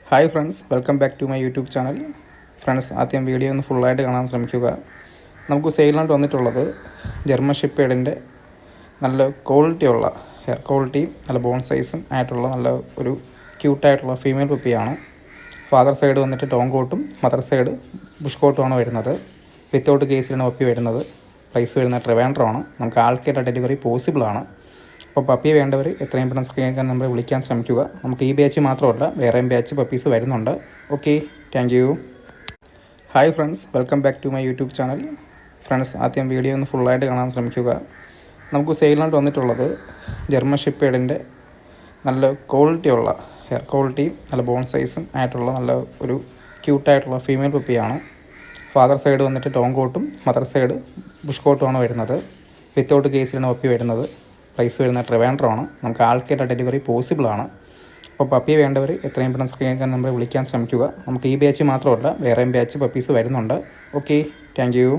Hi friends, welcome back to my YouTube channel. Friends, ആദ്യം video ഒന്ന് ഫുള്ളായിട്ട് കാണാൻ ശ്രമിക്കുക. നമുക്ക് സെയിലിനായിട്ട് വന്നിട്ടുള്ളത് ജർമ്മൻ ഷെപ്പേർഡിൻ്റെ നല്ല ക്വാളിറ്റിയുള്ള ഹെയർ ക്വാളിറ്റിയും നല്ല ബോൺ സൈസും ആയിട്ടുള്ള നല്ല ഒരു ക്യൂട്ടായിട്ടുള്ള ഫീമെയിൽ പപ്പിയാണ്. ഫാദർ സൈഡ് വന്നിട്ട് ടോങ് കോട്ടും മദർ സൈഡ് ബുഷ് കോട്ടുമാണ് വരുന്നത്. വിത്തൗട്ട് കേസിലാണ് പപ്പി വരുന്നത്. പ്രൈസ് വരുന്നത് ട്രിവാൻഡ്രമാണ്. നമുക്ക് ആൾക്കാരുടെ ഡെലിവറി പോസിബിളാണ്. അപ്പോൾ പപ്പി വേണ്ടവർ എത്രയും പെട്ടെന്ന് സ്ക്രീൻ നമ്പർ വിളിക്കാൻ ശ്രമിക്കുക. നമുക്ക് ഈ ബാച്ച് മാത്രമല്ല, വേറെയും ബാച്ച് പപ്പീസ് വരുന്നുണ്ട്. Okay, thank you. Hi friends, welcome back to my YouTube channel. Friends, ആദ്യം വീഡിയോ ഒന്ന് ഫുള്ളായിട്ട് കാണാൻ ശ്രമിക്കുക. നമുക്ക് സെയിലിനായിട്ട് വന്നിട്ടുള്ളത് ജർമ്മൻ ഷെപ്പേർഡിൻ്റെ നല്ല ക്വാളിറ്റിയുള്ള ഹെയർ ക്വാളിറ്റിയും നല്ല ബോൺ സൈസും ആയിട്ടുള്ള നല്ല ഒരു ക്യൂട്ടായിട്ടുള്ള ഫീമെയിൽ പപ്പിയാണ്. ഫാദർ സൈഡ് വന്നിട്ട് ടോങ് കോട്ടും മദർ സൈഡ് ബുഷ് കോട്ടുമാണ് വരുന്നത്. വിത്തൗട്ട് കേസിലാണ് പപ്പി വരുന്നത്. പ്രൈസ് വരുന്നത് ട്രിവാൻഡ്രമാണ്. നമുക്ക് ആൾക്കാരുടെ ഡെലിവറി പോസിബിളാണ്. അപ്പോൾ പപ്പി വേണ്ടവർ എത്രയും പെട്ടെന്ന് സ്ക്രീൻ നമ്പർ വിളിക്കാൻ ശ്രമിക്കുക. നമുക്ക് ഈ ബാച്ച് മാത്രമല്ല, വേറെയും ബാച്ച് പപ്പീസ് വരുന്നുണ്ട്. Okay, thank U.